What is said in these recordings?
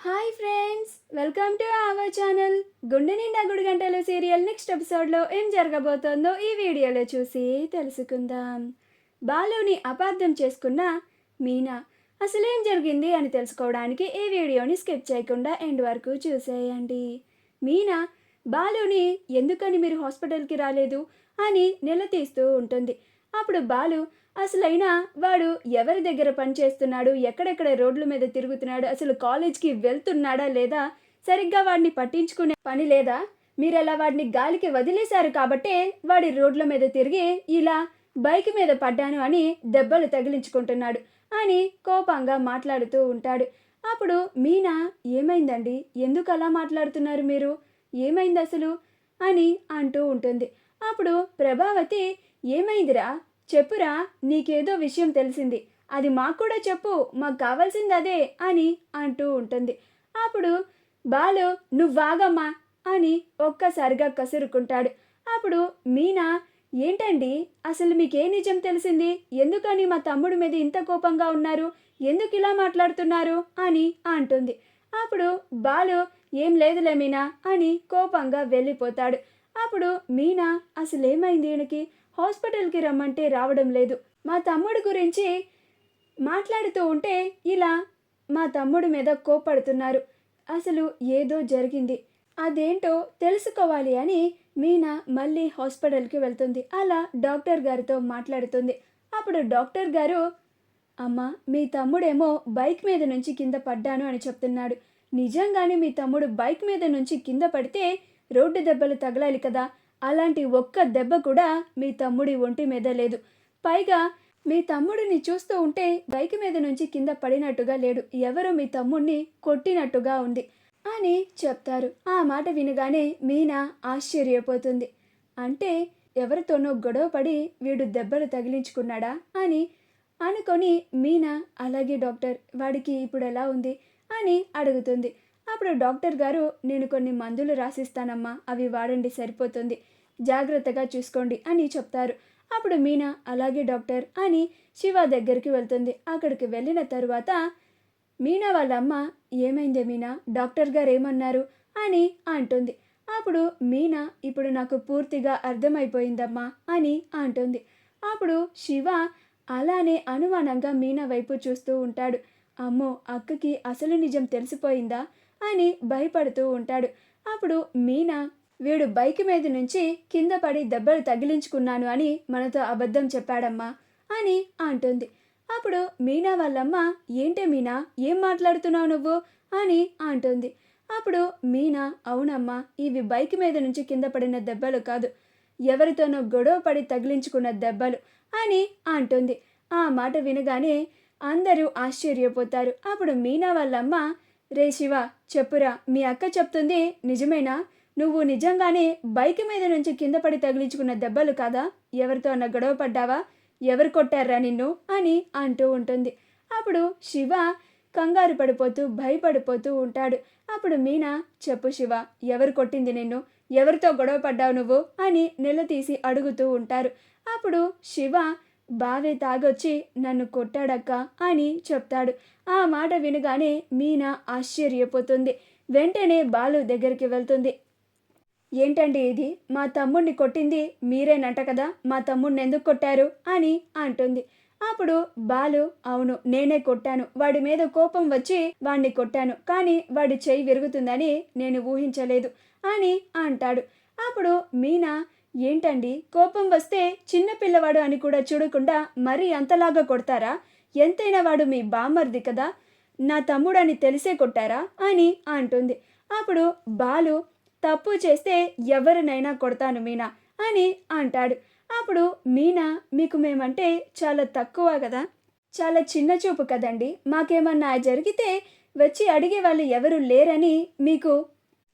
Hi friends, welcome to our channel. గుండె నిండా గుడి గంటలు సీరియల్ నెక్స్ట్ ఎపిసోడ్లో ఏం జరగబోతోందో ఈ వీడియోలో చూసి తెలుసుకుందాం. బాలుని అపార్థం చేసుకున్న మీనా అసలేం జరిగింది అని తెలుసుకోవడానికి ఈ వీడియోని స్కిప్ చేయకుండా ఎండ్ వరకు చూసేయండి. మీనా బాలుని ఎందుకని మీరు హాస్పిటల్కి రాలేదు అని నిలదీస్తూ ఉంటుంది. అప్పుడు బాలు అసలైనా వాడు ఎవరి దగ్గర పనిచేస్తున్నాడు, ఎక్కడెక్కడ రోడ్ల మీద తిరుగుతున్నాడు, అసలు కాలేజ్కి వెళ్తున్నాడా లేదా, సరిగ్గా వాడిని పట్టించుకునే పని లేదా, మీరలా వాడిని గాలికి వదిలేశారు కాబట్టే వాడి రోడ్ల మీద తిరిగి ఇలా బైక్ మీద పడ్డాను అని దెబ్బలు తగిలించుకుంటున్నాడు అని కోపంగా మాట్లాడుతూ ఉంటాడు. అప్పుడు మీనా ఏమైందండి, ఎందుకు అలా మాట్లాడుతున్నారు మీరు, ఏమైంది అసలు అని అంటూ ఉంటుంది. అప్పుడు ప్రభావతి ఏమైందిరా చెప్పురా, నీకేదో విషయం తెలిసింది, అది మాకు కూడా చెప్పు, మాకు కావాల్సింది అదే అని అంటూ ఉంటుంది. అప్పుడు బాలు నువ్వాగమ్మా అని ఒక్కసారిగా కసురుకుంటాడు. అప్పుడు మీనా ఏంటండి అసలు మీకే నిజం తెలిసింది, ఎందుకని మా తమ్ముడి మీద ఇంత కోపంగా ఉన్నారు, ఎందుకు ఇలా మాట్లాడుతున్నారు అని అంటుంది. అప్పుడు బాలు ఏం లేదులే మీనా అని కోపంగా వెళ్ళిపోతాడు. అప్పుడు మీనా అసలేమైంది, ఈయనకి హాస్పిటల్కి రమ్మంటే రావడం లేదు, మా తమ్ముడు గురించి మాట్లాడుతూ ఉంటే ఇలా మా తమ్ముడి మీద కోపడుతున్నారు, అసలు ఏదో జరిగింది, అదేంటో తెలుసుకోవాలి అని మీనా మళ్ళీ హాస్పిటల్కి వెళ్తుంది. అలా డాక్టర్ గారితో మాట్లాడుతుంది. అప్పుడు డాక్టర్ గారు అమ్మ మీ తమ్ముడేమో బైక్ మీద నుంచి కింద పడ్డాను అని చెప్తున్నాడు, నిజంగానే మీ తమ్ముడు బైక్ మీద నుంచి కింద పడితే రోడ్డు దెబ్బలు తగలాలి కదా, అలాంటి ఒక్క దెబ్బ కూడా మీ తమ్ముడి ఒంటి మీద లేదు, పైగా మీ తమ్ముడిని చూస్తూ ఉంటే బైక్ మీద నుంచి కింద పడినట్టుగా లేడు, ఎవరో మీ తమ్ముడిని కొట్టినట్టుగా ఉంది అని చెప్తారు. ఆ మాట వినగానే మీనా ఆశ్చర్యపోతుంది. అంటే ఎవరితోనో గొడవ పడి వీడు దెబ్బలు తగిలించుకున్నాడా అని అనుకొని మీనా అలాగే డాక్టర్ వాడికి ఇప్పుడు ఎలా ఉంది అని అడుగుతుంది. అప్పుడు డాక్టర్ గారు నేను కొన్ని మందులు రాసిస్తానమ్మా, అవి వాడండి సరిపోతుంది, జాగ్రత్తగా చూసుకోండి అని చెప్తారు. అప్పుడు మీనా అలాగే డాక్టర్ అని శివ దగ్గరికి వెళ్తుంది. అక్కడికి వెళ్ళిన తరువాత మీనా వాళ్ళ అమ్మ ఏమైందే మీనా, డాక్టర్ గారు ఏమన్నారు అని అంటుంది. అప్పుడు మీనా ఇప్పుడు నాకు పూర్తిగా అర్థమైపోయిందమ్మా అని అంటుంది. అప్పుడు శివ అలానే అనుమానంగా మీనా వైపు చూస్తూ ఉంటాడు. అమ్మో అక్కకి అసలు నిజం తెలిసిపోయిందా అని భయపడుతూ ఉంటాడు. అప్పుడు మీనా వీడు బైక్ మీద నుంచి కింద పడి దెబ్బలు తగిలించుకున్నాను అని మనతో అబద్ధం చెప్పాడమ్మా అని అంటుంది. అప్పుడు మీనా వాళ్ళమ్మ ఏంటే మీనా ఏం మాట్లాడుతున్నావు నువ్వు అని అంటుంది. అప్పుడు మీనా అవునమ్మా ఇవి బైక్ మీద నుంచి కింద పడిన దెబ్బలు కాదు, ఎవరితోనో గొడవ పడి తగిలించుకున్న దెబ్బలు అని అంటుంది. ఆ మాట వినగానే అందరూ ఆశ్చర్యపోతారు. అప్పుడు మీనా వాళ్ళమ్మ రే శివ చెప్పురా, మీ అక్క చెప్తుంది నిజమేనా, నువ్వు నిజంగానే బైక్ మీద నుంచి కింద పడి తగిలించుకున్న దెబ్బలు కాదా, ఎవరితో అన్న గొడవ పడ్డావా, ఎవరు కొట్టారా నిన్ను అని అంటూ ఉంటుంది. అప్పుడు శివ కంగారు పడిపోతూ భయపడిపోతూ ఉంటాడు. అప్పుడు మీనా చెప్పు శివ, ఎవరు కొట్టింది నిన్ను, ఎవరితో గొడవ పడ్డావు నువ్వు అని నిలదీసి అడుగుతూ ఉంటారు. అప్పుడు శివ బావే తాగొచ్చి నన్ను కొట్టాడక్క అని చెప్తాడు. ఆ మాట వినగానే మీనా ఆశ్చర్యపోతుంది. వెంటనే బాలు దగ్గరికి వెళ్తుంది. ఏంటండి ఇది, మా తమ్ముడిని కొట్టింది మీరేనంట కదా, మా తమ్ముడిని ఎందుకు కొట్టారు అని అంటుంది. అప్పుడు బాలు అవును నేనే కొట్టాను, వాడి మీద కోపం వచ్చి వాడిని కొట్టాను, కానీ వాడి చెయ్యి విరుగుతుందని నేను ఊహించలేదు అని అంటాడు. అప్పుడు మీనా ఏంటండి కోపం వస్తే చిన్న పిల్లవాడు అని కూడా చూడకుండా మరీ అంతలాగా కొడతారా, ఎంతైనా వాడు మీ బామ్మర్ది కదా, నా తమ్ముడని తెలిసే కొట్టారా అని అంటుంది. అప్పుడు బాలు తప్పు చేస్తే ఎవరినైనా కొడతాను మీనా అని అంటాడు. అప్పుడు మీనా మీకు మేమంటే చాలా తక్కువ కదా, చాలా చిన్న చూపు కదండి, మాకేమన్నా జరిగితే వచ్చి అడిగే వాళ్ళు ఎవరు లేరని మీకు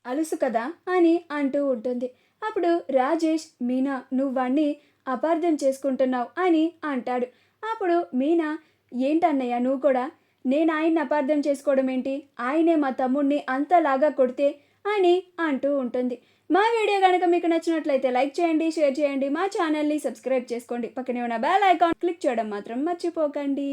అలుసు కదా అని అంటూ ఉంటుంది. అప్పుడు రాజేష్ మీనా నువ్వు వాణ్ణి అపార్థం చేసుకుంటున్నావు అని అంటాడు. అప్పుడు మీనా ఏంటన్నయ్య నువ్వు కూడా, నేను ఆయన్ని అపార్థం చేసుకోవడం ఏంటి, ఆయనే మా తమ్ముడిని అంతలాగా కొడితే అని అంటూ ఉంటుంది. మా వీడియో కనుక మీకు నచ్చినట్లయితే లైక్ చేయండి, షేర్ చేయండి, మా ఛానల్ని సబ్స్క్రైబ్ చేసుకోండి, పక్కనే ఉన్న బెల్ ఐకాన్ క్లిక్ చేయడం మాత్రం మర్చిపోకండి.